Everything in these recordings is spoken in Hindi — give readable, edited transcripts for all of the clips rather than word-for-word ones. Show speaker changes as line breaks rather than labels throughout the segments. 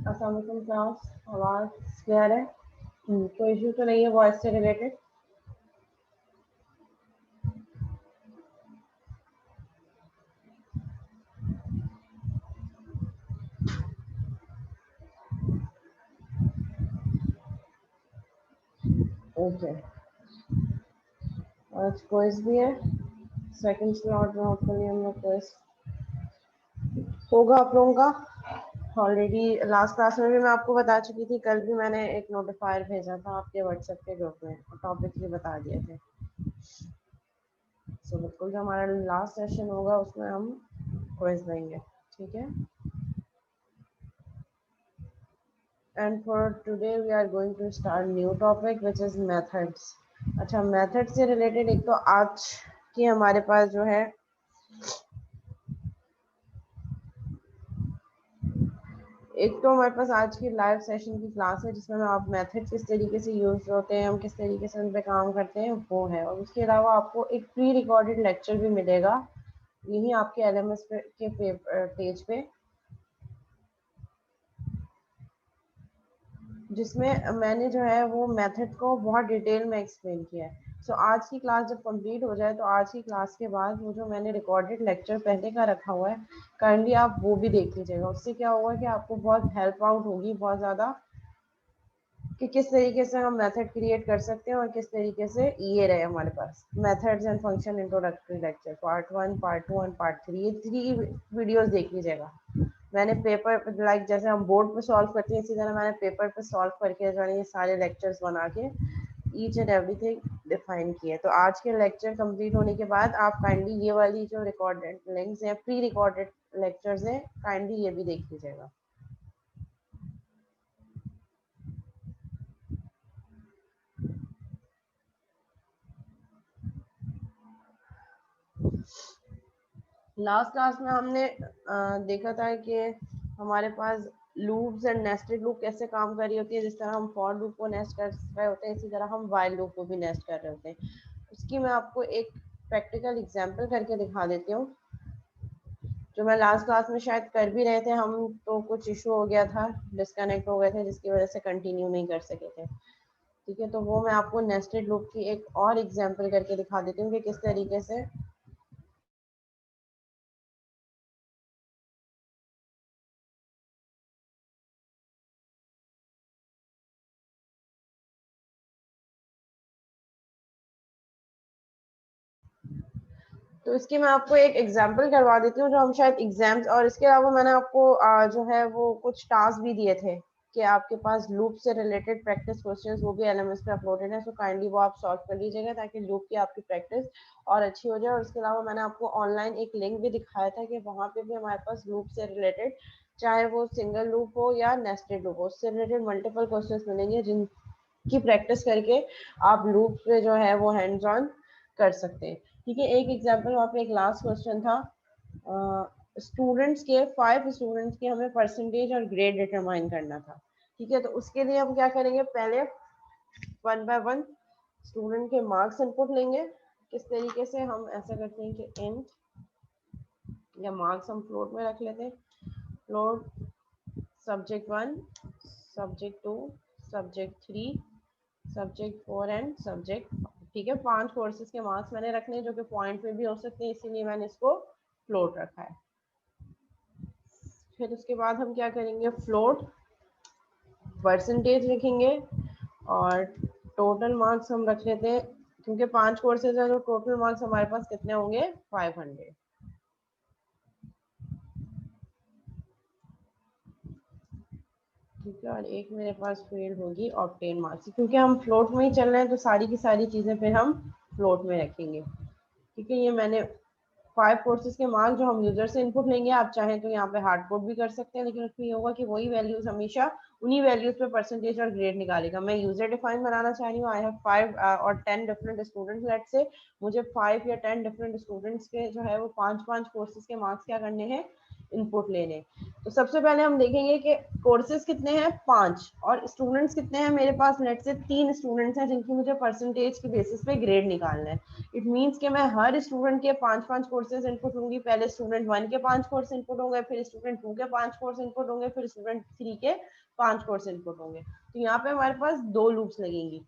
अस्सलाम वालेकुम क्लास, आवाज़ क्लियर है? कोई इशू तो नहीं है वॉइस से रिलेटेड? ओके, आज क्विज भी है। सेकंड स्लॉट में होपफुली हम लोग क्विज होगा आप लोगों का। ऑलरेडी लास्ट क्लास में भी मैं आपको बता चुकी थी, कल भी मैंने एक नोटिफायर भेजा था आपके व्हाट्सएप के ग्रुप में और टॉपिक भी बता दिए थे। सो बिल्कुल जो हमारा लास्ट सेशन होगा उसमें हम क्विज देंगे, ठीक है। And for today we are going to start new topic which is methods. अच्छा, मेथड से रिलेटेड एक तो आज की हमारे पास जो है एक तो हमारे पास आज की लाइव सेशन की क्लास है जिसमें आप मेथड किस तरीके से यूज होते हैं, हम किस तरीके से उन पर काम करते हैं वो है। और उसके अलावा आपको एक प्री रिकॉर्डेड लेक्चर भी मिलेगा यही आपके एलएमएस के पेज पे, जिसमें मैंने जो है वो मेथड को बहुत डिटेल में एक्सप्लेन किया है। सो आज की क्लास जब कंप्लीट हो जाए तो आज की क्लास के बाद वो जो मैंने रिकॉर्डेड लेक्चर पहले का रखा हुआ है काइंडली आप वो भी देख लीजिएगा। उससे क्या होगा कि आपको बहुत हेल्प आउट होगी, बहुत ज़्यादा, कि किस तरीके से हम मेथड क्रिएट कर सकते हैं और किस तरीके से ये रहे हमारे पास methods and function introductory lecture part 1, part 2 and part 3, ये 3 वीडियोस देख लीजिएगा। मैंने पेपर लाइक जैसे हम बोर्ड पे सॉल्व करते हैं इसी तरह मैंने पेपर पे सॉल्व करके जो है ये सारे लेक्चर्स बना के ईच एंड एवरीथिंग डिफाइन किया। तो आज के लेक्चर कंप्लीट होने के बाद आप काइंडली ये वाली जो रिकॉर्डेड लिंक्स हैं, प्री रिकॉर्डेड लेक्चर्स हैं, काइंडली ये भी देख लीजिएगा। लास्ट क्लास में हमने देखा था कि हमारे पास लूप्स एंड नेस्टेड लूप कैसे काम कर रही होती है। जिस तरह हम फॉर लूप को नेस्ट कर रहे होते हैं इसी तरह हम वाइल लूप को भी नेस्ट कर रहे होते हैं। उसकी मैं आपको एक प्रैक्टिकल एग्जांपल करके दिखा देती हूँ, जो मैं लास्ट क्लास में शायद कर भी रहे थे हम, तो कुछ इशू हो गया था, डिस्कनेक्ट हो गए थे जिसकी वजह से कंटिन्यू नहीं कर सके थे। ठीक है, तो वो मैं आपको नेस्टेड लूप की एक और एग्जाम्पल करके दिखा देती हूँ कि किस तरीके से तो इसकी मैं आपको एक एग्जांपल करवा देती हूँ जो हम शायद एग्जाम्स, और इसके अलावा मैंने आपको जो है वो कुछ टास्क भी दिए थे कि आपके पास लूप से रिलेटेड प्रैक्टिस क्वेश्चंस वो भी एलएमएस पे अपलोडेड है। सो काइंडली वो आप सॉल्व कर लीजिएगा ताकि लूप की आपकी प्रैक्टिस और अच्छी हो जाए। और इसके अलावा मैंने आपको ऑनलाइन एक लिंक भी दिखाया था कि वहाँ पे भी हमारे पास लूप से रिलेटेड, चाहे वो सिंगल लूप हो या नेस्टेड लूप हो, उससे रिलेटेड मल्टीपल क्वेश्चन मिलेंगे जिनकी प्रैक्टिस करके आप लूप पे जो है वो हैंड्स ऑन कर सकते हैं। ठीक है, एक एग्जांपल वहाँ पे एक लास्ट क्वेश्चन था, स्टूडेंट्स के 5 स्टूडेंट्स के हमें परसेंटेज और ग्रेड डिटरमाइन करना था। ठीक है, तो उसके लिए हम क्या करेंगे, पहले 1 बाय 1 स्टूडेंट के मार्क्स इनपुट लेंगे। किस तरीके से हम ऐसा करते हैं कि इंट या मार्क्स हम फ्लोट में रख लेते हैं। Float subject 1, subject 2, subject 3, subject 4 and subject 5। ठीक है, 5 कोर्सेज के मार्क्स मैंने रखने हैं जो कि पॉइंट में भी हो सकते हैं, इसीलिए मैंने इसको फ्लोट रखा है। फिर उसके बाद हम क्या करेंगे, फ्लोट परसेंटेज लिखेंगे और टोटल मार्क्स हम रख लेते हैं, क्योंकि 5 कोर्सेज है तो टोटल मार्क्स हमारे पास कितने होंगे, 500। ठीक है, और एक मेरे पास फील्ड होगी ऑब्टेन मार्क्स, क्योंकि हम फ्लोट में ही चल रहे हैं तो सारी की सारी चीज़ें फिर हम फ्लोट में रखेंगे। ठीक है, ये मैंने 5 कोर्सेज के मार्क्स जो हम यूजर से इनपुट लेंगे, आप चाहें तो यहाँ पे हार्ड कोड भी कर सकते हैं, लेकिन उसमें ये होगा कि वही वैल्यूज हमेशा उन्हीं वैल्यूज पे परसेंटेज और ग्रेड निकालेगा। मैं यूजर डिफाइन बनाना चाह रही हूँ, आई हैव 5 और 10 डिफरेंट स्टूडेंट्स, लेट से मुझे 5 या 10 डिफरेंट स्टूडेंट्स के जो है वो 5-5 कोर्सेज के मार्क्स क्या करने हैं, इनपुट लेने। तो सबसे पहले हम देखेंगे कि कोर्सेज कितने हैं, 5, और स्टूडेंट्स कितने हैं मेरे पास, लेट से 3 स्टूडेंट्स हैं जिनकी मुझे परसेंटेज के बेसिस पे ग्रेड निकालना है। इट मींस कि मैं हर स्टूडेंट के 5-5 कोर्सेज इनपुट लूंगी। पहले स्टूडेंट 1 के 5 कोर्स इनपुट होंगे, फिर स्टूडेंट 2 के 5 कोर्स इनपुट होंगे, फिर स्टूडेंट 3 के 5 कोर्स इनपुट होंगे। तो यहाँ पे हमारे पास 2 लूप्स लगेंगी,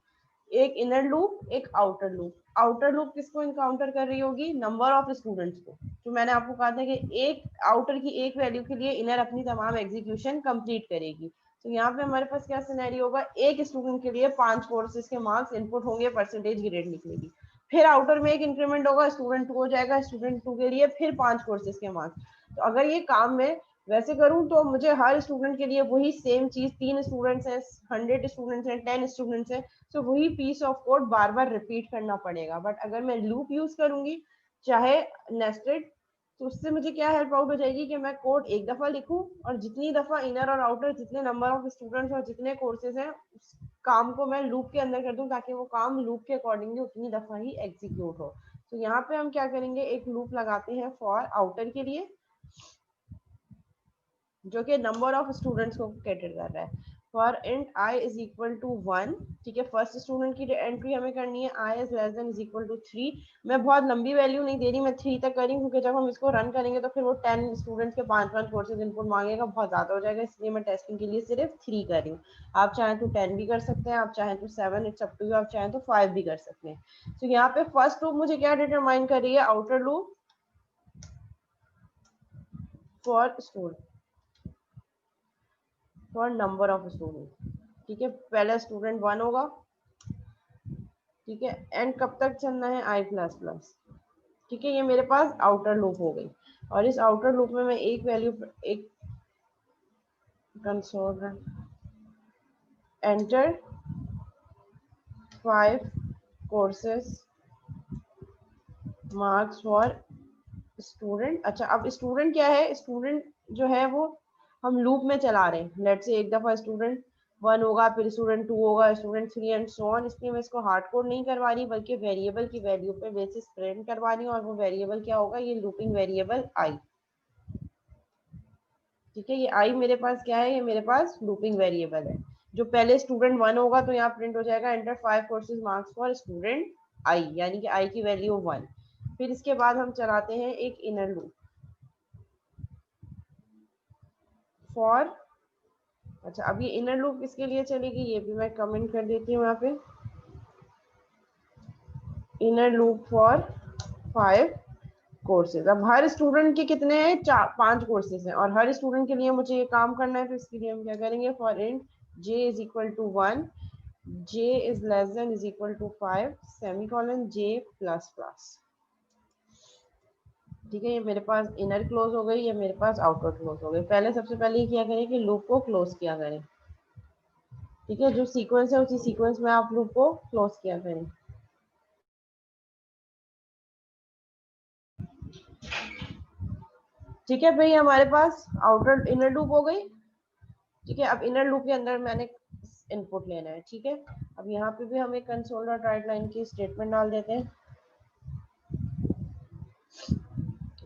एक इनर लूप, एक आउटर लूप। आउटर लूप किसको इनकाउंटर कर रही होगी, नंबर ऑफ स्टूडेंट्स को। तो मैंने आपको कहा था कि एक आउटर की एक वैल्यू के लिए इनर अपनी तमाम एग्जीक्यूशन कंप्लीट करेगी। तो यहाँ पे हमारे पास क्या सिनेरियो होगा, एक स्टूडेंट के लिए 5 कोर्सेज के मार्क्स इनपुट होंगे, परसेंटेज ग्रेड निकलेगी। फिर आउटर में एक इंक्रीमेंट होगा, स्टूडेंट 2 हो जाएगा, स्टूडेंट 2 के लिए फिर 5 कोर्सेज के मार्क्स। तो अगर ये काम में वैसे करूं तो मुझे हर स्टूडेंट के लिए वही सेम चीज, 3 स्टूडेंट्स हैं, 100 स्टूडेंट्स हैं, 10 स्टूडेंट्स हैं, तो वही पीस ऑफ कोड बार बार रिपीट करना पड़ेगा। बट अगर मैं लूप यूज करूंगी, चाहे नेस्टेड, तो उससे मुझे क्या हेल्प आउट हो जाएगी कि मैं कोड एक दफा लिखूं और जितनी दफा इनर और आउटर, जितने नंबर ऑफ स्टूडेंट्स और जितने कोर्सेज हैं, उस काम को मैं लूप के अंदर कर दूं, ताकि वो काम लूप के अकॉर्डिंगली उतनी दफा ही एग्जीक्यूट हो। तो यहाँ पे हम क्या करेंगे, एक लूप लगाते हैं फॉर आउटर के लिए, जो कि नंबर ऑफ स्टूडेंट्स को कैटर कर रहा है। For int I is equal to 1, ठीक है, फर्स्ट स्टूडेंट की एंट्री हमें करनी है, I is less than is equal to 3। मैं बहुत लंबी वैल्यू नहीं दे रही, मैं 3 तक कर रही हूँ, क्योंकि जब हम इसको रन करेंगे तो फिर वो 10 स्टूडेंट्स के 5-5 कोर्सेज इनपुट मांगेगा, बहुत ज्यादा हो जाएगा, इसलिए मैं टेस्टिंग के लिए सिर्फ 3 कर रही हूँ। आप चाहें तो 10 भी कर सकते हैं, आप चाहें तो 7, इट्स अप टू यू, आप चाहें तो 5 भी कर सकते हैं। तो यहाँ पे फर्स्ट लूप मुझे क्या डिटरमाइन कर रही है, outer loop for student, for number of student, ठीक है, पहला स्टूडेंट 1 होगा, ठीक है, एंड कब तक चलना है, आई प्लस प्लस, ठीक है। ये मेरे पास आउटर लूप हो गई, और इस आउटर लूप में मैं एक वैल्यू, एक console enter 5 courses marks for student. अच्छा, अब स्टूडेंट क्या है, स्टूडेंट जो है वो हम लूप में चला रहे हैं, लेट से एक दफा स्टूडेंट 1 होगा, फिर स्टूडेंट 2 होगा, स्टूडेंट 3 एंड सो ऑन। इसलिए मैं इसको हार्ड कोड नहीं करवा रही, बल्कि वेरिएबल की वैल्यू पे बेसिस प्रिंट करवा रही हूँ, और वो वेरिएबल क्या होगा, ये लूपिंग वेरिएबल आई, ठीक है। ये आई मेरे पास क्या है, ये मेरे पास लूपिंग वेरिएबल है। जो पहले स्टूडेंट 1 होगा तो यहाँ प्रिंट हो जाएगा enter 5 courses marks for student I, यानी कि आई की वैल्यू 1। फिर इसके बाद हम चलाते हैं एक इनर लूप फॉर, अच्छा, अब ये इनर लूप किसके लिए चलेगी, ये भी मैं कमेंट कर देती हूँ यहाँ पे, इनर लूप फॉर 5 कोर्सेज। अब हर स्टूडेंट के कितने हैं, 5 कोर्सेज हैं, और हर स्टूडेंट के लिए मुझे ये काम करना है। तो इसके लिए हम क्या करेंगे, for int j is equal to 1, j is less than is equal to 5, semicolon j plus plus, ठीक है। ये मेरे पास इनर क्लोज हो गई, ये मेरे पास आउटर क्लोज हो गई। पहले सबसे पहले क्या करें कि लूप को क्लोज किया करें, ठीक है, जो सीक्वेंस है उसी सीक्वेंस में आप लूप को क्लोज किया करें। ठीक है भाई, हमारे पास आउटर इनर लूप हो गई, ठीक है। अब इनर लूप के अंदर मैंने इनपुट लेना है, ठीक है। अब यहाँ पे भी हम एक कंसोल डॉट राइट लाइन की स्टेटमेंट डाल देते हैं।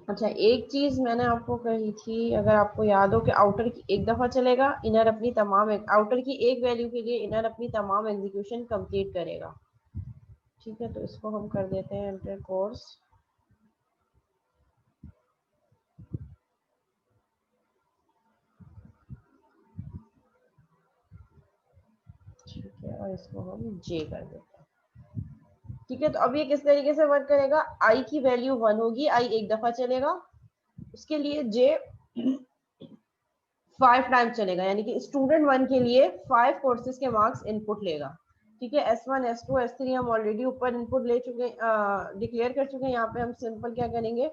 अच्छा, एक चीज मैंने आपको कही थी, अगर आपको याद हो, कि आउटर की एक दफा चलेगा, इनर अपनी तमाम, आउटर की एक वैल्यू के लिए इनर अपनी तमाम एग्जीक्यूशन कंप्लीट करेगा, ठीक है। तो इसको हम कर देते हैं एंटर कोर्स, ठीक है, और इसको हम जे कर देते हैं, ठीक है। तो अब ये किस तरीके से वर्क करेगा, आई की वैल्यू 1 होगी, आई एक दफा चलेगा, उसके लिए जे 5 टाइम्स चलेगा, यानी कि स्टूडेंट 1 के लिए 5 कोर्सेज के मार्क्स इनपुट लेगा, ठीक है। S1 S2 S3 हम ऑलरेडी ऊपर इनपुट ले चुके हैं, डिक्लेयर कर चुके हैं। यहाँ पे हम सिंपल क्या करेंगे,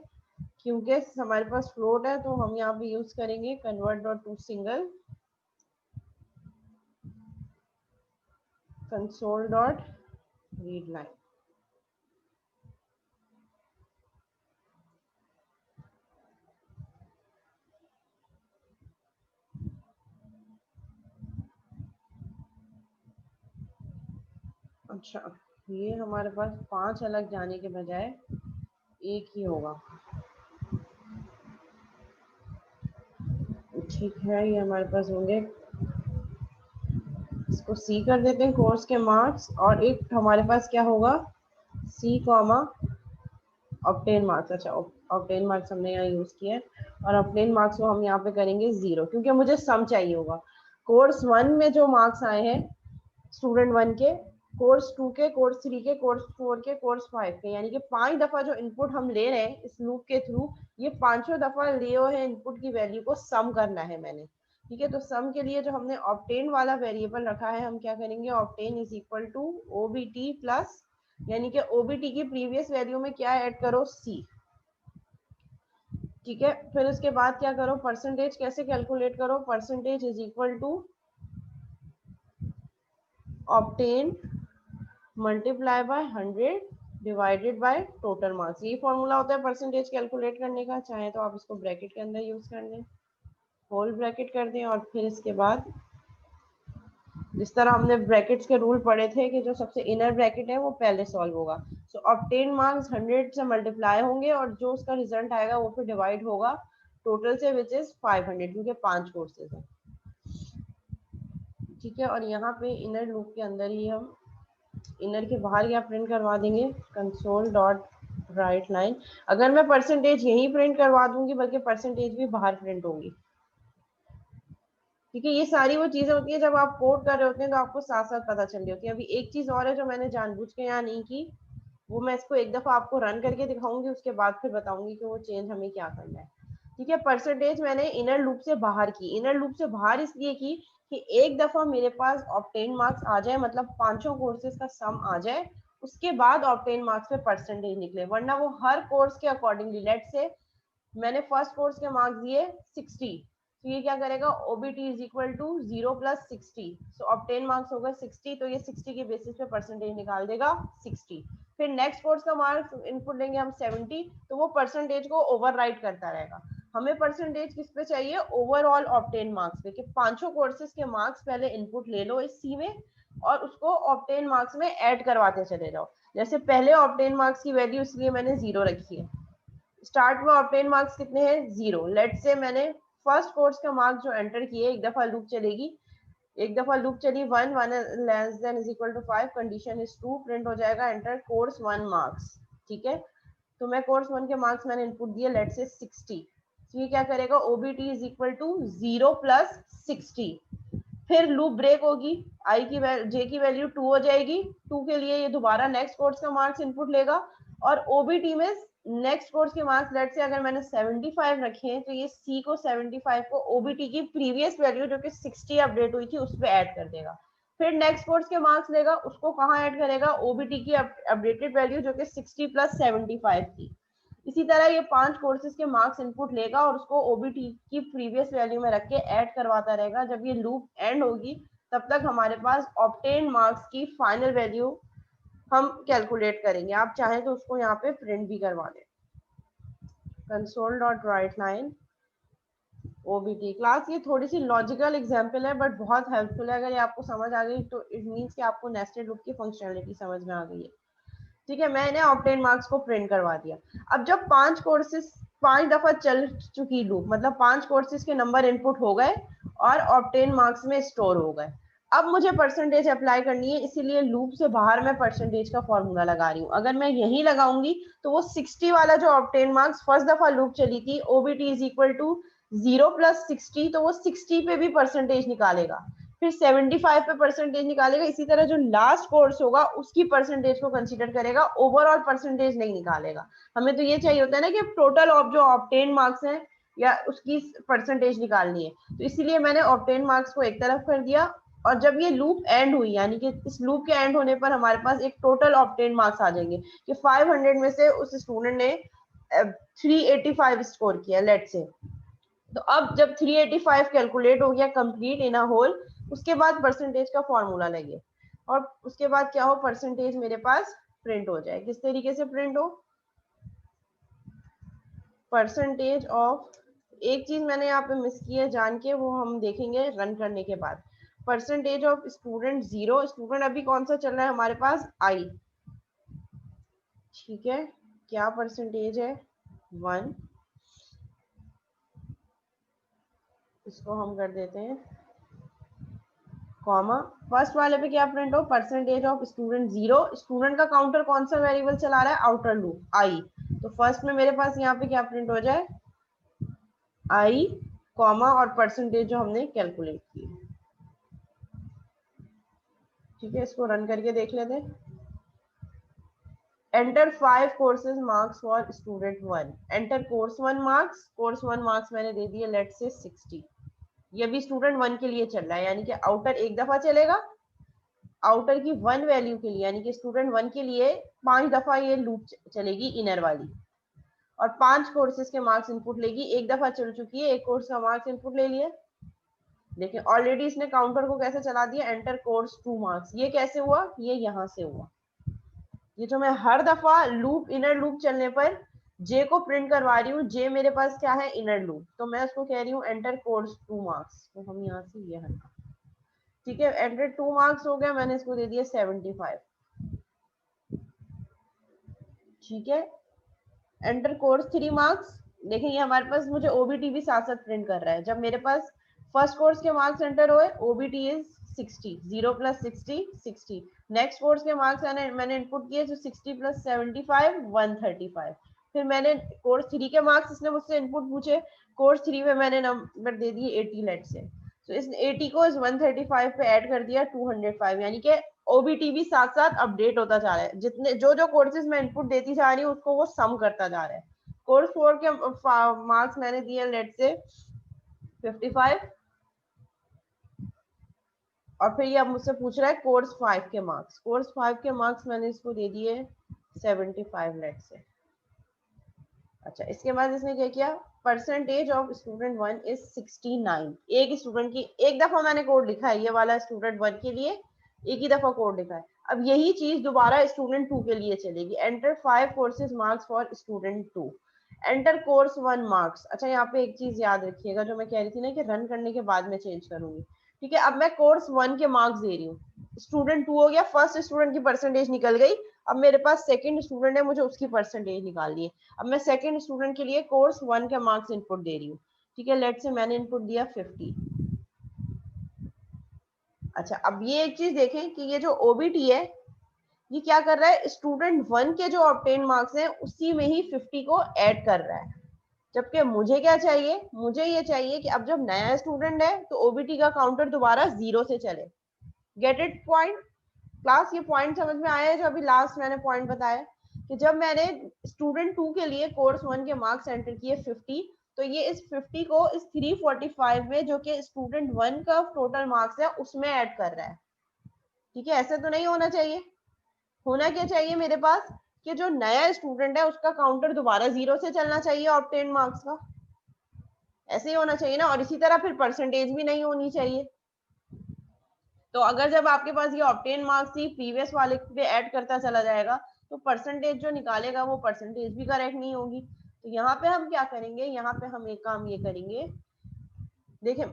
क्योंकि हमारे पास फ्लोट है, तो हम यहाँ पे यूज करेंगे convert dot to single console dot read line, अच्छा, ये हमारे पास 5 अलग जाने के बजाय एक ही होगा, ठीक है, ये हमारे पास होंगे, इसको सी कर देते हैं कोर्स के मार्क्स, और एक हमारे पास क्या होगा सी कॉमा ऑब्टेन मार्क्स। अच्छा, ऑब्टेन मार्क्स हमने यहाँ यूज किया है, और ऑब्टेन मार्क्स को हम यहाँ पे करेंगे 0, क्योंकि मुझे सम चाहिए होगा। कोर्स 1 में जो मार्क्स आए हैं स्टूडेंट 1 के, कोर्स 2 के, कोर्स 3 के, कोर्स 4 के, कोर्स 5 के, यानी कि 5 दफा जो इनपुट हम ले रहे हैं इस लूप के थ्रू, ये पांचों दफा लिए हुए हैं इनपुट की वैल्यू को सम करना है मैंने। ठीक है, तो सम के लिए जो हमने ऑब्टेन वाला वेरिएबल रखा है, हम क्या करेंगे, obtain is equal to OBT plus, यानी कि ओबीटी की प्रीवियस वैल्यू में क्या ऐड करो, सी। ठीक है, फिर उसके बाद क्या करो, परसेंटेज कैसे कैलकुलेट करो, percentage is equal to obtain multiply by 100 divided by total marks. ये फॉर्मूला होता है परसेंटेज कैलकुलेट करने का। चाहे तो आप इसको ब्रैकेट के अंदर यूज कर लें, होल ब्रैकेट कर दें, और फिर इसके बाद जिस तरह हमने ब्रैकेट्स के रूल पढ़े थे कि जो सबसे इनर ब्रैकेट है वो पहले सॉल्व होगा। सो ऑब्टेन मार्क्स 100 से मल्टीप्लाई होंगे, और जो उसका रिजल्ट आएगा वो फिर डिवाइड होगा टोटल से, विच इज 500, क्योंकि 5 कोर्सेज है। ठीक है, और यहाँ पे इनर लूप के अंदर ही हम इनर के बाहर क्या प्रिंट करवा देंगे, कंसोल डॉट राइट लाइन। अगर मैं परसेंटेज यहीं प्रिंट करवा दूंगी, बल्कि परसेंटेज भी बाहर प्रिंट होंगी। ठीक है, ये सारी वो चीजें होती है जब आप कोड कर रहे होते हैं तो आपको साथ साथ पता चल रही होती है। अभी एक चीज और है जो मैंने जानबूझ के यहाँ नहीं की, वो मैं इसको एक दफा आपको रन करके दिखाऊंगी, उसके बाद फिर बताऊंगी कि वो चेंज हमें क्या करना है। ठीक है, परसेंटेज मैंने इनर लूप से बाहर की, इनर लूप से बाहर इसलिए की कि एक दफा मेरे पास ऑब्टेन मार्क्स आ जाए, मतलब पांचों कोर्सेज का सम आ जाए, उसके बाद ऑब्टेन मार्क्स पे परसेंटेज निकले, वरना वो हर कोर्स के अकॉर्डिंगली, लेट से मैंने फर्स्ट कोर्स के मार्क्स दिए 60, तो ये क्या करेगा, OBT is equal to 0 plus 60, so obtain marks होगा 60, तो ये 60 के बेसिस पे परसेंटेज निकाल देगा 60। फिर नेक्स्ट कोर्स का मार्क्स इनपुट लेंगे हम 70, तो वो परसेंटेज को ओवरराइड करता रहेगा। हमें परसेंटेज किस पे चाहिए, ओवरऑल ऑब्टेन मार्क्स पे, कि पांचों कोर्सेज के मार्क्स पहले इनपुट ले लो इस सी में, और उसको ऑब्टेन मार्क्स में ऐड करवाते चले जाओ। जैसे पहले ऑब्टेन मार्क्स की वैल्यू इसलिए मैंने 0 रखी है, स्टार्ट में ऑब्टेन मार्क्स कितने हैं, 0। लेट से मैंने फर्स्ट कोर्स का मार्क्स जो एंटर किए, एक दफा लूप चलेगी, एक दफा लूप चली 1 less than is equal to 5, condition is true, print हो जाएगा एंटर कोर्स 1 मार्क्स। ठीक है, तो मैं कोर्स 1 के मार्क्स मैंने इनपुट दिए, लेट से 60, तो ये क्या करेगा, OBT is equal to 0 plus 60। फिर लूप ब्रेक होगी, आई की जे की वैल्यू 2 हो जाएगी, 2 के लिए ये दोबारा नेक्स्ट कोर्स का मार्क्स इनपुट लेगा, और ओबीटी में नेक्स्ट कोर्स के मार्क्स, लेट से अगर मैंने 75 रखे हैं, तो ये सी को 75 को ओबीटी की प्रीवियस वैल्यू जो कि 60 अपडेट हुई थी उस पर ऐड कर देगा। फिर नेक्स्ट कोर्स के मार्क्स लेगा, उसको कहाँ ऐड करेगा, ओबीटी की अपडेटेड वैल्यू जो कि 60 प्लस 75 थी। इसी तरह ये 5 कोर्सेज के मार्क्स इनपुट लेगा और उसको ओबीटी की प्रीवियस वैल्यू में रख के ऐड करवाता रहेगा। जब ये लूप एंड होगी तब तक हमारे पास ऑब्टेन मार्क्स की फाइनल वैल्यू हम कैलकुलेट करेंगे। आप चाहें तो उसको यहाँ पे प्रिंट भी करवा दें, console dot right line OBT class. ये थोड़ी सी लॉजिकल एग्जांपल है बट बहुत हेल्पफुल है। अगर ये आपको समझ आ गई तो इट मींस कि आपको नेस्टेड लूप की फंक्शनलिटी समझ में आ गई है। ठीक है, मैंने ऑब्टेन मार्क्स को प्रिंट करवा दिया। अब जब 5 कोर्सेज 5 दफा चल चुकी लूप, मतलब 5 कोर्सेज के नंबर इनपुट हो गए और ऑब्टेन मार्क्स में स्टोर हो गए, अब मुझे परसेंटेज अप्लाई करनी है, इसीलिए लूप से बाहर मैं परसेंटेज का फॉर्मूला लगा रही हूँ। अगर मैं यही लगाऊंगी तो वो 60 वाला जो ऑब्टेन मार्क्स फर्स्ट दफा लूप चली थी, OBT is equal to 0 plus 60, तो वो 60 पे भी परसेंटेज निकालेगा, फिर 75 पे परसेंटेज निकालेगा। इसी तरह जो लास्ट कोर्स होगा उसकी परसेंटेज को कंसीडर करेगा, ओवरऑल परसेंटेज नहीं निकालेगा। हमें तो ये चाहिए होता है ना कि टोटल ऑफ जो ऑब्टेन मार्क्स हैं या उसकी परसेंटेज निकालनी है, तो इसीलिए मैंने ऑब्टेन मार्क्स को एक तरफ कर दिया। और जब ये लूप एंड हुई, यानी कि इस लूप के एंड होने पर हमारे पास एक टोटल ऑब्टेन मार्क्स आ जाएंगे कि 500 में से उस स्टूडेंट ने 385 स्कोर किया, लेट से। तो अब जब 385 कैलकुलेट हो गया कंप्लीट इन अ होल, उसके बाद परसेंटेज का फॉर्मूला लगे और उसके बाद क्या हो, परसेंटेज मेरे पास प्रिंट हो जाए। किस तरीके से प्रिंट हो, परसेंटेज ऑफ, एक चीज मैंने यहाँ पे मिस की है जान के, वो हम देखेंगे रन करने के बाद। परसेंटेज ऑफ स्टूडेंट 0, स्टूडेंट अभी कौन सा चल रहा है हमारे पास, आई। ठीक है, क्या परसेंटेज है, 1। इसको हम कर देते हैं कॉमा, फर्स्ट वाले पे क्या प्रिंट हो, परसेंटेज ऑफ स्टूडेंट 0, स्टूडेंट का काउंटर कौन सा वेरिएबल चला रहा है, आउटर लूप आई, तो फर्स्ट में मेरे पास यहाँ पे क्या प्रिंट हो जाए, आई कॉमा और परसेंटेज जो हमने कैलकुलेट की। ठीक है, इसको रन करके देख लेते हैं। Enter 5 courses marks for student 1, enter course 1 marks, course 1 marks मैंने दे दिए लेट से 60, ये भी स्टूडेंट 1 के लिए चल रहा है, यानी कि आउटर एक दफा चलेगा, आउटर की 1 वैल्यू के लिए, यानी कि स्टूडेंट 1 के लिए 5 दफा ये लूप चलेगी इनर वाली, और 5 कोर्सेज के मार्क्स इनपुट लेगी, एक दफा चल चुकी है, एक कोर्स का मार्क्स इनपुट ले लिया। देखिए ऑलरेडी इसने काउंटर को कैसे चला दिया, एंटर कोर्स 2 मार्क्स, ये कैसे हुआ, ये यहाँ से हुआ, ये जो मैं हर दफा लूप इनर लूप चलने पर जे को प्रिंट करवा रही हूँ, जे मेरे पास क्या है, इनर लूप, तो मैं उसको कह रही हूँ एंटर कोर्स 2 मार्क्स, तो हम यहाँ से ये हटा, ठीक है, एंटर 2 मार्क्स हो गया, मैंने इसको दे दिया 75, ठीक है, एंटर कोर्स 3 मार्क्स, देखिए ये हमारे पास मुझे ओबीटी भी साथ साथ प्रिंट कर रहा है, जब मेरे पास फर्स्ट कोर्स के मार्क्स एंटर हुए, ओबीटी इज 60, 0 + 60 60, नेक्स्ट कोर्स के मार्क्स मैंने इनपुट किए, जो 60 + 75 135, फिर मैंने कोर्स 3 के मार्क्स इसने मुझसे इनपुट पूछे, कोर्स 3 में मैंने नंबर दे दिए 80 लेट से, तो इस 80 को इस 135 पे ऐड कर दिया 205, यानी कि ओबीटी भी साथ साथ अपडेट होता जा रहा है, जितने जो जो कोर्सेज मैं इनपुट देती जा रही हूँ उसको वो सम करता जा रहा है। कोर्स 4 के मार्क्स मैंने दिए लेट से 55, और फिर ये अब मुझसे पूछ रहा है कोर्स 5 के मार्क्स, कोर्स 5 के मार्क्स मैंने इसको दे दिए 75 लेट से। अच्छा, इसके बाद इसने क्या किया, परसेंटेज ऑफ स्टूडेंट 1 इज 69, एक स्टूडेंट की एक दफा मैंने कोड लिखा है, ये वाला स्टूडेंट 1 के लिए एक ही दफा कोड लिखा है, अब यही चीज दोबारा स्टूडेंट 2 के लिए चलेगी, enter 5 courses marks for student 2, enter course 1 marks. अच्छा, यहाँ पे एक चीज याद रखिएगा जो मैं कह रही थी ना कि रन करने के बाद में चेंज करूंगी, ठीक है, अब मैं कोर्स 1 के मार्क्स दे रही हूँ, स्टूडेंट 2 हो गया, फर्स्ट स्टूडेंट की परसेंटेज निकल गई, अब मेरे पास सेकंड स्टूडेंट है, मुझे उसकी परसेंटेज निकालनी है, अब मैं सेकंड स्टूडेंट के लिए कोर्स 1 के मार्क्स इनपुट दे रही हूँ, ठीक है, लेट से मैंने इनपुट दिया 50। अच्छा, अब ये एक चीज देखें कि ये जो ओबीटी है ये क्या कर रहा है, स्टूडेंट 1 के जो ऑब्टेन मार्क्स हैं उसी में ही 50 को ऐड कर रहा है, जबकि मुझे क्या चाहिए, मुझे ये चाहिए कि अब जब नया स्टूडेंट है तो ओबीटी का काउंटर दोबारा 0 से चले। गेट इट पॉइंट क्लास, ये पॉइंट समझ में आया है जो अभी लास्ट मैंने पॉइंट बताया कि जब मैंने स्टूडेंट 2 के लिए कोर्स 1 के मार्क्स एंटर किए 50, तो ये इस 50 को इस 345 में जो कि स्टूडेंट 1 का टोटल मार्क्स है उसमें ऐड कर रहा है, ठीक है, ऐसे तो नहीं होना चाहिए, होना क्या चाहिए मेरे पास कि जो नया स्टूडेंट है उसका काउंटर दोबारा 0 से चलना चाहिए ऑब्टेन मार्क्स का, ऐसे ही होना चाहिए ना, और इसी तरह फिर परसेंटेज भी नहीं होनी चाहिए, तो अगर जब आपके पास ये ऑब्टेन मार्क्स ही प्रीवियस वाले पे ऐड करता चला जाएगा तो परसेंटेज जो निकालेगा वो परसेंटेज भी करेक्ट नहीं होगी, तो यहाँ पे हम क्या करेंगे, यहाँ पे हम एक काम ये करेंगे, देखिए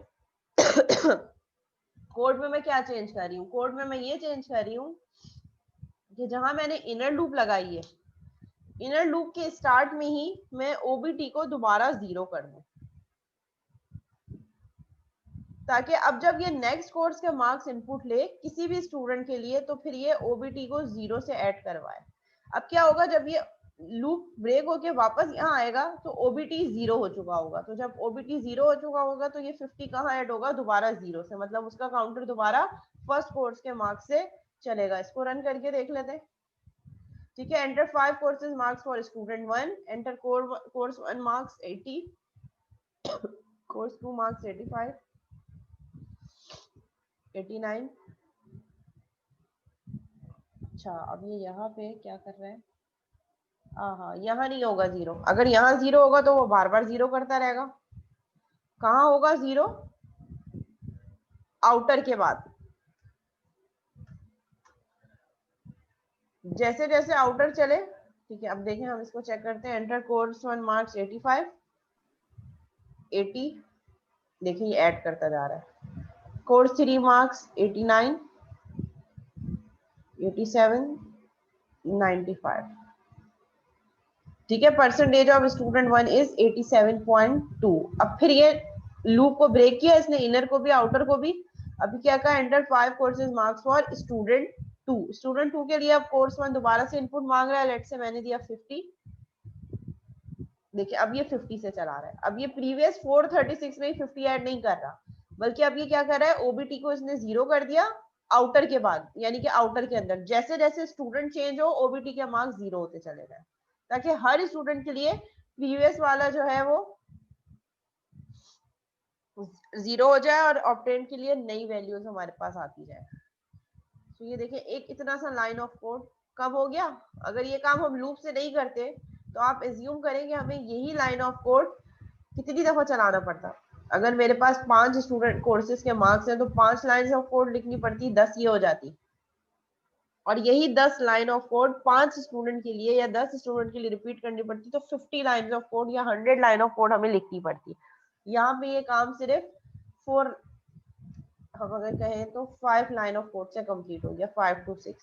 कोड में मैं क्या चेंज कर रही हूँ, कोड में मैं ये चेंज कर रही हूँ कि जहां मैंने इनर लूप लगाई है, इनर लूप के स्टार्ट में ही मैं ओबीटी को दोबारा 0 कर दूं, ताकि अब जब ये नेक्स्ट कोर्स के मार्क्स इनपुट ले किसी भी स्टूडेंट के लिए तो फिर ये ओबीटी को 0 से ऐड करवाए। अब क्या होगा, जब ये लूप ब्रेक होके वापस यहाँ आएगा तो ओबीटी 0 हो चुका होगा, तो जब ओबीटी 0 हो चुका होगा तो ये 50 कहाँ ऐड होगा, दोबारा 0 से, मतलब उसका काउंटर दोबारा फर्स्ट कोर्स के मार्क्स से चलेगा। इसको रन करके देख लेते हैं, ठीक है, enter 5 courses marks for student 1, enter course 1 marks 80, course 2 marks 85 89। अच्छा, अब ये यहाँ पे क्या कर रहा है, हाँ, यहाँ नहीं होगा 0, अगर यहाँ 0 होगा तो वो बार बार 0 करता रहेगा, कहाँ होगा 0, आउटर के बाद, जैसे जैसे आउटर चले, ठीक है, अब देखें हम इसको चेक करते हैं, एंटर कोर्स 1 मार्क्स 85 80, देखिए ये ऐड करता जा रहा है, कोर्स 3 मार्क्स 89 87 95, ठीक है, परसेंटेज ऑफ स्टूडेंट 1 इज 87.2। अब फिर ये लूप को ब्रेक किया इसने, इनर को भी आउटर को भी। अभी क्या कहा, enter 5 courses marks for student 2। Student 2 के लिए अब कोर्स 1 दोबारा से इनपुट मांग रहा है। लेट से मैंने दिया 50। देखिए अब ये 50 से चला रहा है। अब ये प्रीवियस 436 में 50 ऐड नहीं कर रहा, बल्कि अब ये क्या कर रहा है, ओबीटी को इसने 0 कर दिया आउटर के बाद, यानी कि आउटर के अंदर जैसे जैसे स्टूडेंट चेंज हो ओबीटी के मार्क्स 0 होते चले गए, ताकि हर स्टूडेंट के लिए प्रीवियस वाला जो है वो 0 हो जाए और ऑब्टेन के लिए नई वैल्यूज हमारे पास आती जाए। तो ये देखिए एक इतना सा लाइन ऑफ कोड कब हो गया। अगर ये काम हम लूप से नहीं करते तो आप एज्यूम करेंगे हमें यही लाइन ऑफ कोड कितनी दफा चलाना पड़ता। अगर मेरे पास 5 स्टूडेंट कोर्सेज के मार्क्स हैं तो 5 लाइन ऑफ कोड लिखनी पड़ती, 10 ये हो जाती। और यही 10 लाइन ऑफ कोड 5 स्टूडेंट के लिए या 10 स्टूडेंट के लिए रिपीट करनी पड़ती, तो 50 लाइन ऑफ कोड या 100 लाइन ऑफ कोड हमें लिखनी पड़ती। यहाँ पे ये काम सिर्फ 4, हम अगर कहें तो 5 लाइन ऑफ कोड से कंप्लीट हो गया, 5 to 6।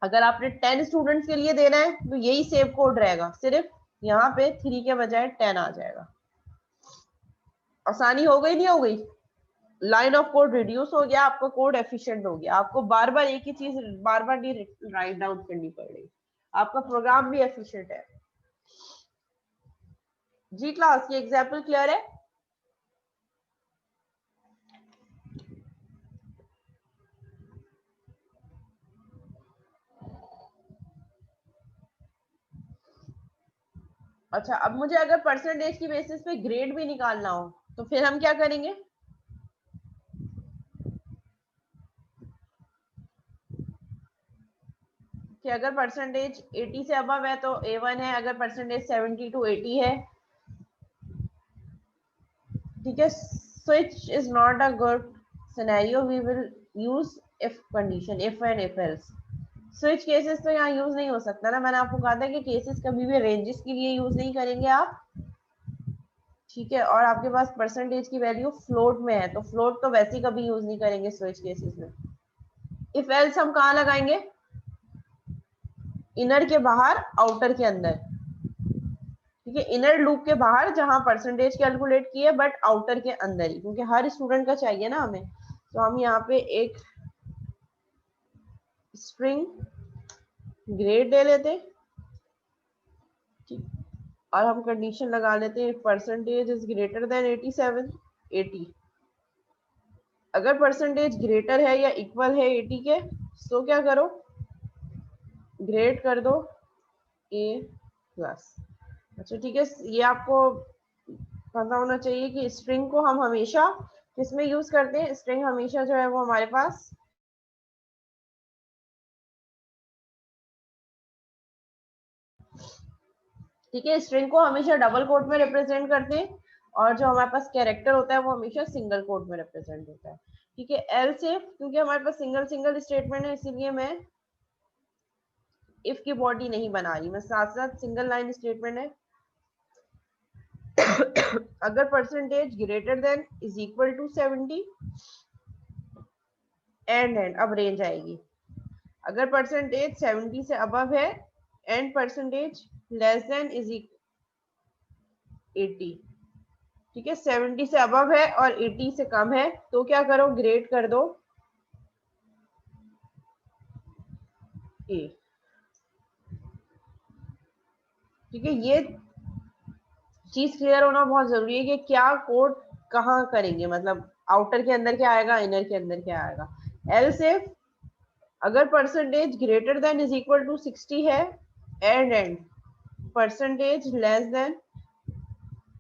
अगर आपने 10 स्टूडेंट्स के लिए देना है तो यही सेम कोड रहेगा, सिर्फ यहाँ पे 3 के बजाय 10 आ जाएगा। आसानी हो गई नहीं हो गई, लाइन ऑफ कोड रिड्यूस हो गया, आपका कोड एफिशिएंट हो गया, आपको बार बार एक ही चीज बार बार नहीं राइट डाउन करनी पड़ रही, आपका प्रोग्राम भी एफिशिएंट है। जी क्लास, ये एग्जाम्पल क्लियर है? अच्छा, अब मुझे अगर परसेंटेज की बेसिस पे ग्रेड भी निकालना हो तो फिर हम क्या करेंगे? कि अगर परसेंटेज 80 से अबव है तो A1 है, अगर परसेंटेज 70 to 80 है, ठीक है। Switch is not a good scenario, we will use if condition, if and if else. Switch cases तो यहाँ यूज नहीं हो सकता ना, मैंने आपको कहा था कि केसेस कभी भी रेंजेस के लिए यूज नहीं करेंगे आप, ठीक है। और आपके पास परसेंटेज की वैल्यू फ्लोट में है तो फ्लोट तो वैसे ही कभी यूज नहीं करेंगे स्विच केसेस में। इफ एल्स हम कहाँ लगाएंगे? इनर के बाहर आउटर के अंदर, ठीक है। इनर लूप के बाहर जहां परसेंटेज कैलकुलेट की है, बट आउटर के अंदर ही, क्योंकि हर स्टूडेंट का चाहिए ना हमें। तो हम यहाँ पे एक स्ट्रिंग ग्रेड दे लेते, ठीक। और हम कंडीशन लगा लेते हैं परसेंटेज इज ग्रेटर देन 87, 80। अगर परसेंटेज ग्रेटर है या इक्वल है 80 के, तो क्या करो, ग्रेड कर दो A+। अच्छा ठीक है, ये आपको पता होना चाहिए कि स्ट्रिंग को हम हमेशा किसमें यूज करते हैं। स्ट्रिंग हमेशा जो है वो हमारे पास ठीक है, स्ट्रिंग को हमेशा डबल कोट में रिप्रेजेंट करते हैं, और जो हमारे पास कैरेक्टर होता है वो हमेशा सिंगल कोट में रिप्रेजेंट होता है, ठीक है। एल्स इफ, क्योंकि हमारे पास सिंगल सिंगल स्टेटमेंट है इसीलिए मैं इफ की बॉडी नहीं बना रही, मैं साथ साथ सिंगल लाइन स्टेटमेंट है। अगर percentage greater than is equal to 70, and अब रेंज आएगी। अगर परसेंटेज 70 से अबव है and percentage less than is 80, ठीक है। 70 से अबव है और 80 से कम है तो क्या करो, ग्रेड कर दो A, ठीक है। ये चीज क्लियर होना बहुत जरूरी है कि क्या कोड कहाँ करेंगे, मतलब आउटर के अंदर क्या आएगा, इनर के अंदर क्या आएगा। एल्स इफ अगर percentage greater than is equal to 60 है and percentage less than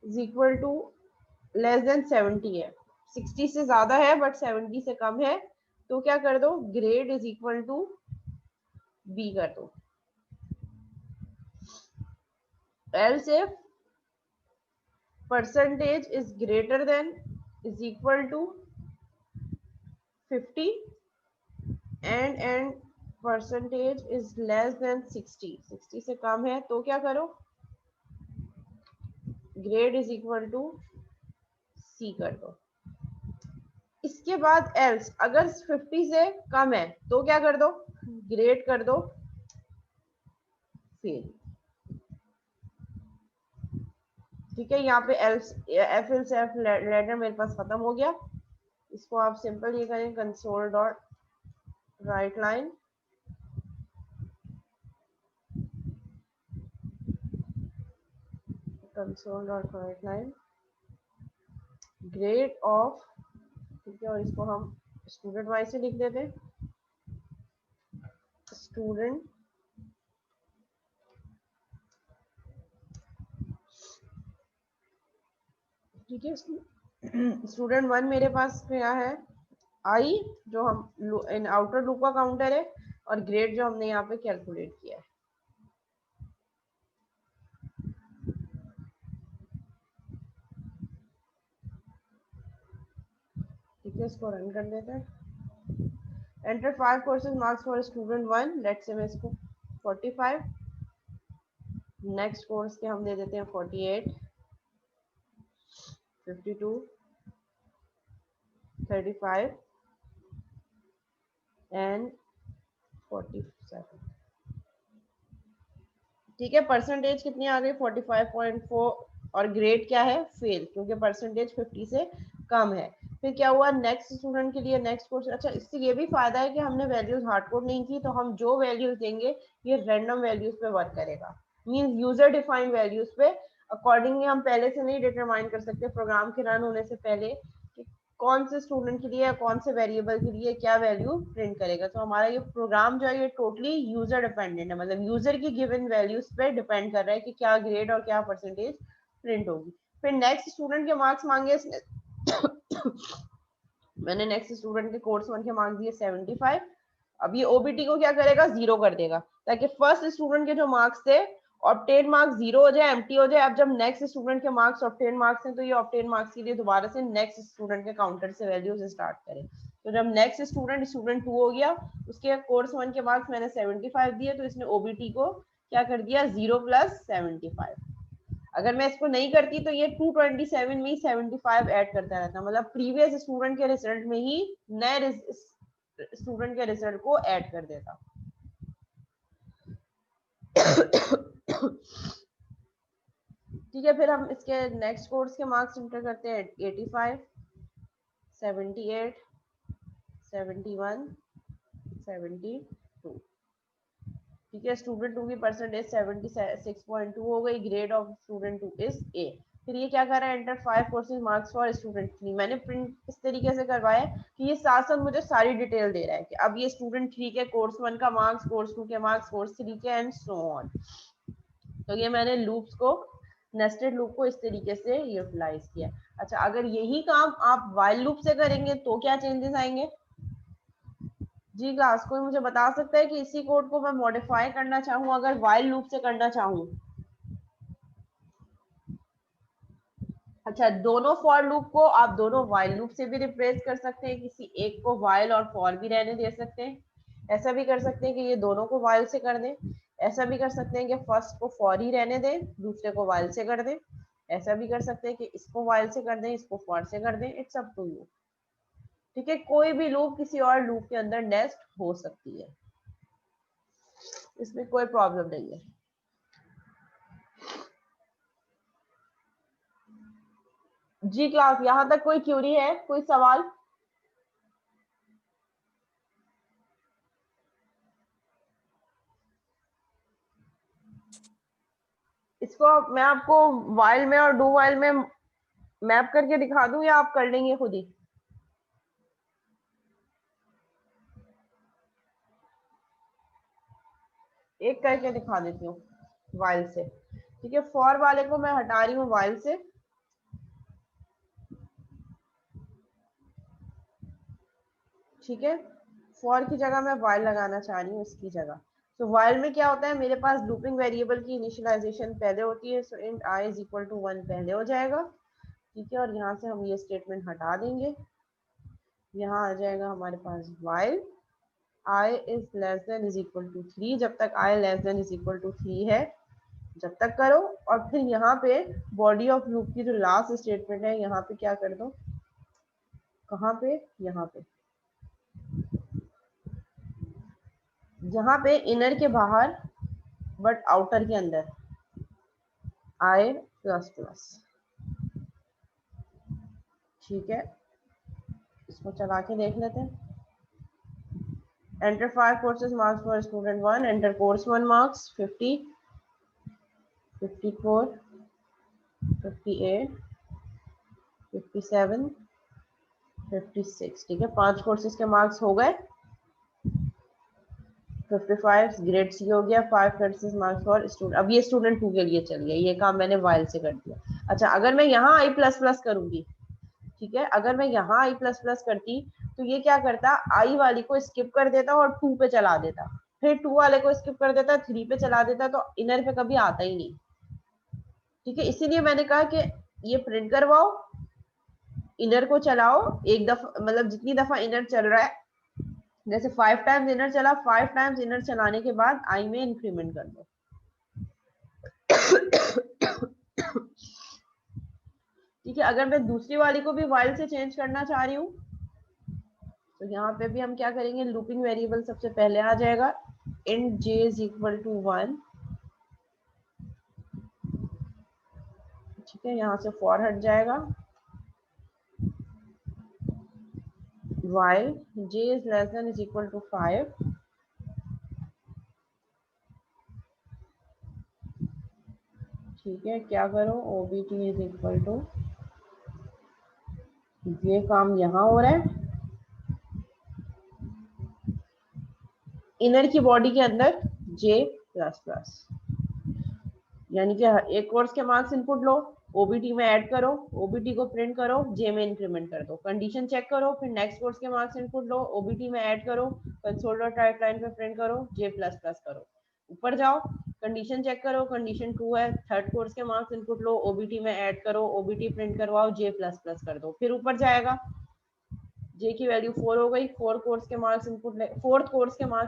is equal to less than 70 है, 60 से ज्यादा है बट 70 से कम है, तो क्या कर दो, grade is equal to B कर दो। Else if percentage is greater than is equal to 50 and percentage is less than 60, 60 से कम है तो क्या करो, grade is equal to C कर दो। इसके बाद एल्स अगर 50 से कम है तो क्या कर दो, ग्रेड कर दो फेल, ठीक है, यहाँ पे एफ एल से एफ लेटर मेरे पास खत्म हो गया। इसको आप सिंपल ये करें, console dot right line, console dot right line grade of, ठीक है, और इसको हम स्टूडेंट वाइज से लिख देते हैं, स्टूडेंट ठीक है। स्टूडेंट वन मेरे पास क्या है, आई, जो हम इन आउटर लूप का काउंटर है, और ग्रेड जो हमने यहाँ पे कैलकुलेट किया है। ठीक है, इसको रन कर देते हैं। Enter 5 courses marks for student one, let's say मैं इसको 45, नेक्स्ट कोर्स के हम दे देते हैं 48, 52, 35 एंड 47। ठीक है, परसेंटेज कितनी आ गई, 45.4, और ग्रेड क्या है, फेल, क्योंकि परसेंटेज 50 से कम है। फिर क्या हुआ, नेक्स्ट स्टूडेंट के लिए नेक्स्ट कोर्स। अच्छा, इससे ये भी फायदा है कि हमने वैल्यूज हार्ड कोड नहीं की, तो हम जो वैल्यूज देंगे ये रैंडम वैल्यूज पे वर्क करेगा, मींस यूजर डिफाइंड वैल्यूज पे अकॉर्डिंगली हम पहले से नहीं डिटरमाइन कर सकते प्रोग्राम के रन होने से पहले कि कौन से स्टूडेंट के लिए या कौन से वेरिएबल के लिए क्या वैल्यू प्रिंट करेगा। तो हमारा ये प्रोग्राम जो है ये टोटली यूजर डिपेंडेंट है, मतलब यूजर की गिवन वैल्यूज पे डिपेंड कर रहा है कि क्या ग्रेड और क्या परसेंटेज प्रिंट होगी। फिर नेक्स्ट स्टूडेंट के मार्क्स मांगे इसने मैंने नेक्स्ट स्टूडेंट के कोर्स वन के मार्क्स दिए 75। अब ये ओबीटी को क्या करेगा, जीरो कर देगा, ताकि फर्स्ट स्टूडेंट के जो मार्क्स थे ऑब्टेन मार्क्स जीरो हो जाए, एम्प्टी हो जाए। अब जब नेक्स्ट स्टूडेंट के मार्क्स ऑब्टेन मार्क्स हैं, तो ये ऑब्टेन मार्क्स के लिए दोबारा से नेक्स्ट स्टूडेंट के काउंटर से वैल्यूज स्टार्ट करें। तो जब नेक्स्ट स्टूडेंट स्टूडेंट टू हो गया, उसके कोर्स वन के मार्क्स मैंने 75 दिए, तो इसने ओबीटी को क्या कर दिया, 0 + 75। अगर मैं इसको नहीं करती तो ये 227 में ही 75 ऐड करता रहता, मतलब प्रीवियस स्टूडेंट के रिजल्ट में ही नए स्टूडेंट के रिजल्ट को ऐड कर देता। ठीक है, फिर हम इसके नेक्स्ट कोर्स के मार्क्स इंटर करते हैं, 85, 78, 71, 72। ठीक है, स्टूडेंट टू की परसेंटेज 76.2 हो गई, grade of student two is a. फिर ये क्या कर रहा है, enter 5 courses marks for student three. मैंने प्रिंट इस तरीके से करवाया कि ये साथ साथ मुझे सारी डिटेल दे रहा है कि अब ये स्टूडेंट थ्री के कोर्स वन का मार्क्स, कोर्स टू के मार्क्स, कोर्स थ्री के, एंड सो ऑन। तो ये मैंने लूप्स को, नेस्टेड लूप को इस तरीके से यूटिलाइज किया। अच्छा, अगर यही काम आप वाइल लूप से करेंगे तो क्या चेंजेस आएंगे? जी क्लास, कोई मुझे बता सकता है कि इसी कोड को मैं मॉडिफाई करना चाहूँ अगर वाइल लूप से करना चाहूँ? अच्छा, दोनों फॉर लूप को आप दोनों वाइल लूप से भी रिप्लेस कर सकते हैं, किसी एक को वाइल और फॉर भी रहने दे सकते हैं। ऐसा भी कर सकते हैं कि ये दोनों को वाइल से कर दें। ऐसा भी कर सकते हैं कि फर्स्ट को फॉर ही रहने दें, दूसरे को वाइल से कर दें। ऐसा भी कर सकते हैं कि इसको वाइल से कर दें, इसको फॉर से कर दें। It's up to you. ठीक है, कोई भी लूप किसी और लूप के अंदर नेस्ट हो सकती है, इसमें कोई प्रॉब्लम नहीं है। जी क्लास, यहाँ तक कोई क्यूरी है, कोई सवाल? इसको मैं आपको वाइल में और डू वाइल में मैप करके दिखा दूं या आप कर लेंगे खुद ही? एक करके दिखा देती हूँ वाइल से। ठीक है, फॉर वाले को मैं हटा रही हूँ वाइल से। ठीक है, फॉर की जगह मैं वाइल लगाना चाह रही हूँ इसकी जगह। तो वाइल में क्या होता है, मेरे पास लूपिंग वेरिएबल की इनिशियलाइजेशन पहले होती है, so int I is equal to 1 पहले हो जाएगा। ठीक है, और यहाँ से हम ये स्टेटमेंट हटा देंगे। यहाँ आ जाएगा हमारे पास while I is less than is equal to 3, जब तक I less than is equal to 3 है जब तक करो। और फिर यहाँ पे बॉडी ऑफ लूप की जो लास्ट स्टेटमेंट है, यहाँ पे क्या कर दो, कहाँ पे, यहाँ पे, जहाँ पे इनर के बाहर बट आउटर के अंदर आई प्लस प्लस। ठीक है, इसको चला के देख लेते हैं। Enter 5 courses marks for student 1. Enter course 1 marks 50, 54, 58, 57, 56। ठीक है, 5 कोर्सेज के मार्क्स हो गए। 55 ग्रेड सी हो गया। 5 कोर्सेज मार्क्स फॉर स्टूडेंट। अब ये स्टूडेंट 2 के लिए चल गया, ये काम मैंने वाइल से कर दिया। अच्छा, अगर मैं यहाँ आई प्लस प्लस करूंगी, ठीक है, अगर मैं यहाँ आई प्लस प्लस करती तो ये क्या करता, आई वाली को स्किप कर देता और 2 पे चला देता, फिर 2 वाले को स्किप कर देता, 3 पे चला देता, तो इनर पे कभी आता ही नहीं। ठीक है, इसीलिए मैंने कहा कि ये प्रिंट करवाओ, इनर को चलाओ एक दफा, मतलब जितनी दफा इनर चल रहा है, जैसे 5 टाइम्स इनर चला, 5 टाइम्स इनर चलाने के बाद आई में इंक्रीमेंट कर दो। ठीक है, अगर मैं दूसरी वाली को भी वाइल से चेंज करना चाह रही हूँ तो यहाँ पे भी हम क्या करेंगे, लूपिंग वेरिएबल सबसे पहले आ जाएगा, int j is equal to 1। ठीक है, यहाँ से फॉर हट जाएगा, while j is less than is equal to 5। ठीक है, क्या करो, obt is equal to, ये काम यहाँ हो रहा है, इनर की बॉडी के अंदर j प्लस प्लस, यानी कि एक कोर्स के मार्क्स इनपुट लो, ओबीटी में ऐड करो, ओबीटी को प्रिंट करो, जे में इंक्रीमेंट कर दो, कंडीशन चेक करो, फिर नेक्स्ट कोर्स के मार्क्स इनपुट लो, ओबीटी में ऐड करो, कंसोल डॉट राइट लाइन पे प्रिंट करो, जे प्लस प्लस करो, ऊपर जाओ, कंडीशन चेक करो, कंडीशन ट्रू है, थर्ड कोर्स के मार्क्स इनपुट लो, ओबीटी में ऐड करो, ओबीटी प्रिंट करवाओ, जे प्लस प्लस कर दो, फिर ऊपर जाएगा, जे की वैल्यू 4 हो गई, फोर्थ कोर्स के मार्क्स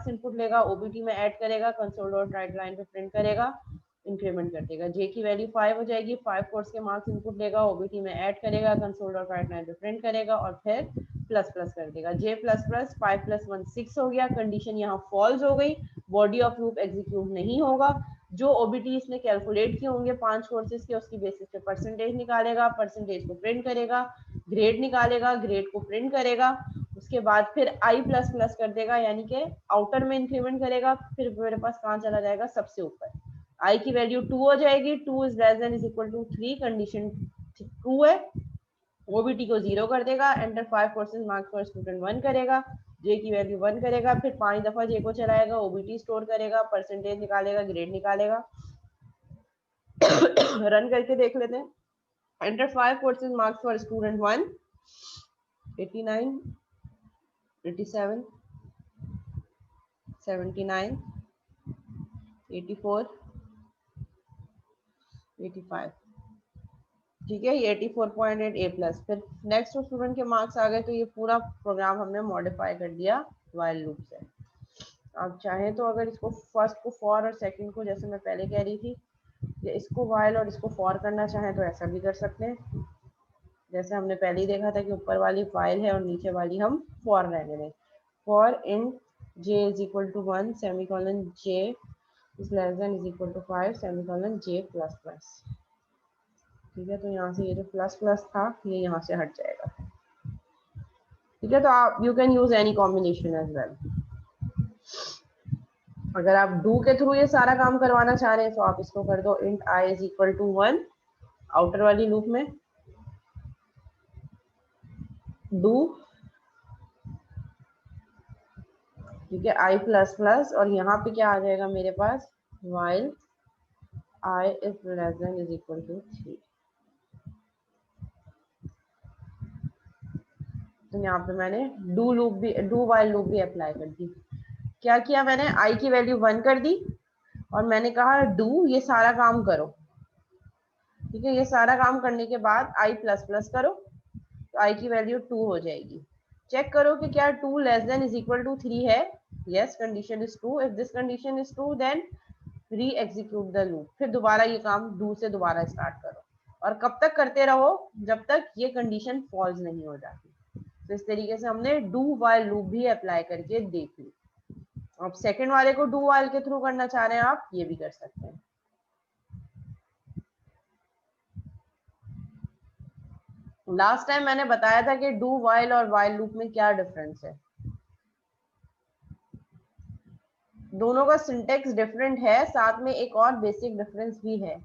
इनपुट लेगा, ओबीटी में ऐड करेगा, कंसोल डॉट राइट लाइन पे प्रिंट करेगा, इंक्रीमेंट कर देगा, जे की वैल्यू 5 हो जाएगी, 5 कोर्स के मार्क्स इनपुट लेगा, ओबीटी में ऐड करेगा, कंसोल डॉट राइट लाइन पे प्रिंट करेगा और फिर प्लस प्लस कर देगा, जे प्लस प्लस 5 प्लस 1 6 हो गया, कंडीशन यहाँ फॉल्स हो गई, बॉडी ऑफ लूप एग्जीक्यूट नहीं होगा, जो ओबीटी इसने कैलकुलेट किए होंगे 5 कोर्सेज के, उसकी बेसिस पे परसेंटेज निकालेगा, परसेंटेज को प्रिंट करेगा, ग्रेड निकालेगा, ग्रेड को प्रिंट करेगा, उसके बाद फिर आई प्लस प्लस कर देगा, यानी कि आउटर में इंक्रीमेंट करेगा, फिर मेरे पास कहाँ चला जाएगा, सबसे ऊपर, आई की वैल्यू 2 हो जाएगी, 2 is less than is equal to 3, condition true है, ओबीटी को 0 कर देगा, enter 5 courses marks for student 1 करेगा, जे की वैल्यू 1 करेगा, फिर 5 दफा जे को चलाएगा, ओबीटी स्टोर करेगा, परसेंटेज निकालेगा, ग्रेड निकालेगा। रन करके देख लेते हैं, enter 5 courses marks for student 1, 89, 87, 79, 84, 85। ठीक है, ये 84.8 ए प्लस। फिर नेक्स्ट स्टूडेंट के मार्क्स आ गए, तो ये पूरा प्रोग्राम हमने मॉडिफाई कर दिया वाइल लूप से। आप चाहें तो अगर इसको फर्स्ट को फॉर और सेकंड को, जैसे मैं पहले कह रही थी, या इसको वाइल और इसको फॉर करना चाहें तो ऐसा भी कर सकते हैं, जैसे हमने पहले ही देखा था कि ऊपर वाली वाइल है और नीचे वाली हम फॉर रहने दें। For in j is equal to 1 semicolon j is less than is equal to 5 semicolon j plus plus. ठीक है, तो यहाँ से ये जो प्लस प्लस था ये यहाँ से हट जाएगा। ठीक है, तो आप you can use any combination as well. अगर आप डू के थ्रू ये सारा काम करवाना चाह रहे हैं तो आप इसको कर दो, int I is equal to 1 outer वाली लूप में, डू, ठीक है, आई प्लस प्लस, और यहाँ पे क्या आ जाएगा मेरे पास, while I is less than is equal to 3। तो यहाँ पे मैंने डू लूप भी, डू वाइल लूप भी अप्लाई कर दी। क्या किया मैंने, आई की वैल्यू 1 कर दी और मैंने कहा डू ये सारा काम करो। ठीक है, ये सारा काम करने के बाद आई प्लस प्लस करो, तो आई की वैल्यू 2 हो जाएगी। चेक करो कि क्या 2 less than is equal to 3 है, yes, condition is true, if this condition is true then re execute the loop, फिर दोबारा ये काम डू से दोबारा स्टार्ट करो, और कब तक करते रहो, जब तक ये कंडीशन फॉल्स नहीं हो जाती। तो इस तरीके से हमने डू वाइल लूप भी अप्लाई करके देख ली। अब सेकंड वाले को डू वाइल के थ्रू करना चाह रहे हैं आप, ये भी कर सकते हैं। लास्ट टाइम मैंने बताया था कि डू वाइल और वाइल लूप में क्या डिफरेंस है। दोनों का सिंटेक्स डिफरेंट है, साथ में एक और बेसिक डिफरेंस भी है।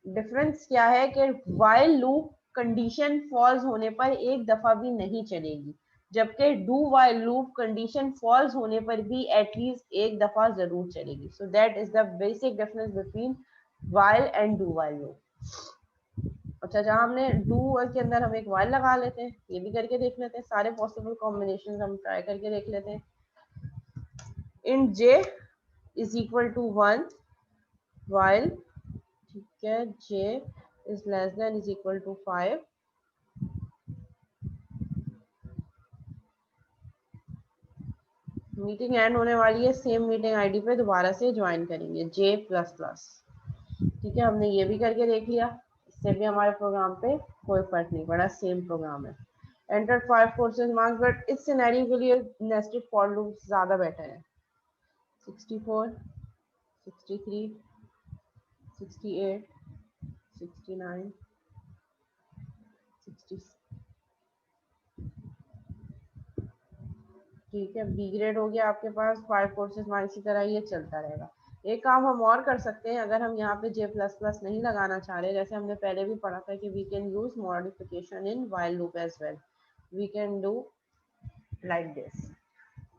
डिफरेंस क्या है कि वाइल लूप कंडीशन फॉल्स होने पर एक दफा भी नहीं चलेगी, जबकि do while loop condition false होने पर भी एटलीस्ट एक दफा जरूर चलेगी। So that is the basic difference between while and do while loop. अच्छा, जहाँ हमने डू के अंदर हम एक वाइल लगा लेते हैं, ये भी करके देख लेते हैं, सारे पॉसिबल कॉम्बिनेशन हम ट्राई करके देख लेते हैं। In j is equal to 1 while, ठीक है, j is less than is equal to 5, meeting end होने वाली है, सेम मीटिंग आईडी पे दोबारा से ज्वाइन करेंगे j प्लस प्लस। ठीक है, हमने ये भी करके देख लिया, इससे भी हमारे प्रोग्राम पे कोई फर्क नहीं पड़ा, सेम प्रोग्राम है। एंटर 5 कोर्सेज मार्क्स, बट इस सिनेरियो के लिए नेस्टेड फॉर लूप ज्यादा बेटर है। 64, 63, 68, 69, 60, ठीक है, बी ग्रेड हो गया आपके पास। 5 कोर्सेज मार्क्स की तरह ये चलता रहेगा। एक काम हम और कर सकते हैं, अगर हम यहाँ पे जे प्लस प्लस नहीं लगाना चाह रहे, जैसे हमने पहले भी पढ़ा था कि we can use modification in while loop as well, we can do like this.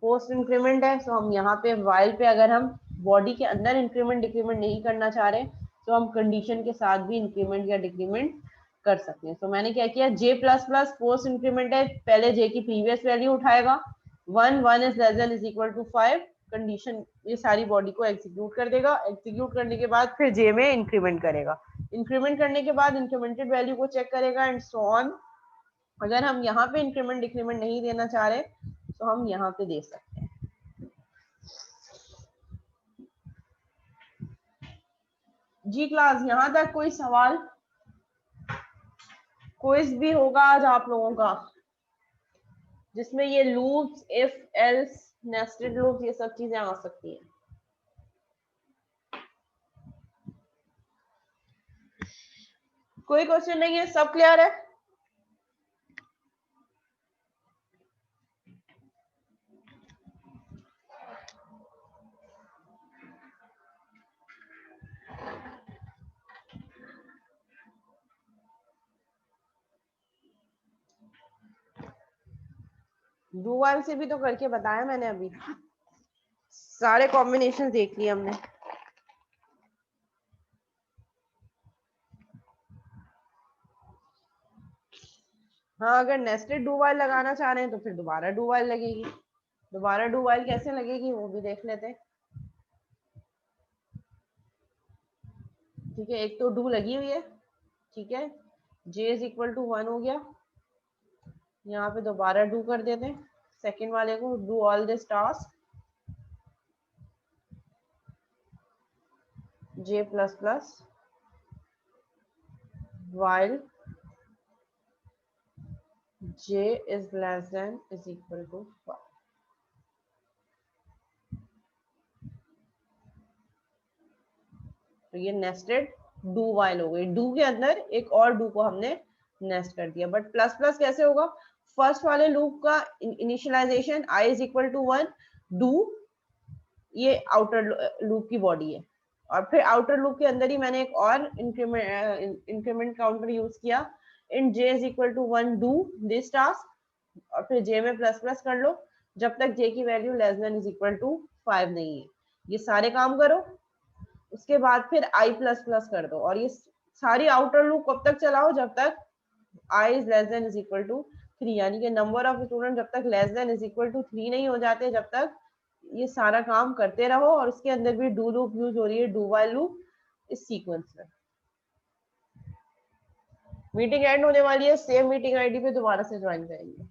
Post increment है, तो हम यहाँ पे वाइल पे अगर हम बॉडी के अंदर इंक्रीमेंट डिक्रीमेंट नहीं करना चाह रहे, तो हम कंडीशन के साथ भी इंक्रीमेंट या डिक्रीमेंट कर सकते हैं। तो मैंने क्या किया, j plus plus post increment है, पहले जे की प्रीवियस वैल्यू उठाएगा, 1 is less than is equal to 5, condition ये सारी बॉडी को एग्जीक्यूट कर देगा। एग्जीक्यूट करने के बाद फिर जे में इंक्रीमेंट करेगा, इंक्रीमेंट करने के बाद इंक्रीमेंटेड वैल्यू को चेक करेगा एंड सो ऑन। अगर हम यहाँ पे इंक्रीमेंट डिक्रीमेंट नहीं देना चाह रहे, तो हम यहाँ पे दे सकते हैं। जी क्लास, यहाँ तक कोई सवाल? क्विज भी होगा आज आप लोगों का, जिसमें ये loops, if, else, nested loops, ये सब चीजें आ सकती हैं। कोई क्वेश्चन नहीं है, सब क्लियर है? डू वाइल से भी तो करके बताया मैंने, अभी सारे कॉम्बिनेशन देख लिए हमने। हाँ, अगर नेस्टेड डू वाइल लगाना चाह रहे हैं तो फिर दोबारा डू वाइल लगेगी। दोबारा डू वाइल कैसे लगेगी वो भी देख लेते हैं। ठीक है, एक तो डू लगी हुई है, ठीक है, जे इज इक्वल टू 1 हो गया, यहाँ पे दोबारा डू कर देते हैं सेकेंड वाले को, do all this task J plus plus while j is less than is equal to 5। तो ये नेस्टेड डू वाइल हो गई, डू के अंदर एक और डू को हमने नेस्ट कर दिया। बट प्लस प्लस कैसे होगा, फर्स्ट वाले लूप का initialization i is equal to 1, do ये आउटर लूप की बॉडी है, और फिर आउटर लूप के अंदर ही मैंने एक और इंक्रीमेंट काउंटर यूज किया, in j is equal to 1 do this task, और फिर j में प्लस प्लस कर लो जब तक j की value less than is equal to 5 नहीं है। ये सारे काम करो, उसके बाद फिर i प्लस प्लस कर दो, और ये सारी आउटर लूप कब तक चलाओ, जब तक i is less than is equal to 3, यानी कि नंबर ऑफ स्टूडेंट जब तक less than is equal to 3 नहीं हो जाते, जब तक ये सारा काम करते रहो। और उसके अंदर भी डू लूप यूज हो रही है, डू वाइल लूप इस सीक्वेंस में। मीटिंग एंड होने वाली है, सेम मीटिंग आईडी पे दोबारा से ज्वाइन करेंगे।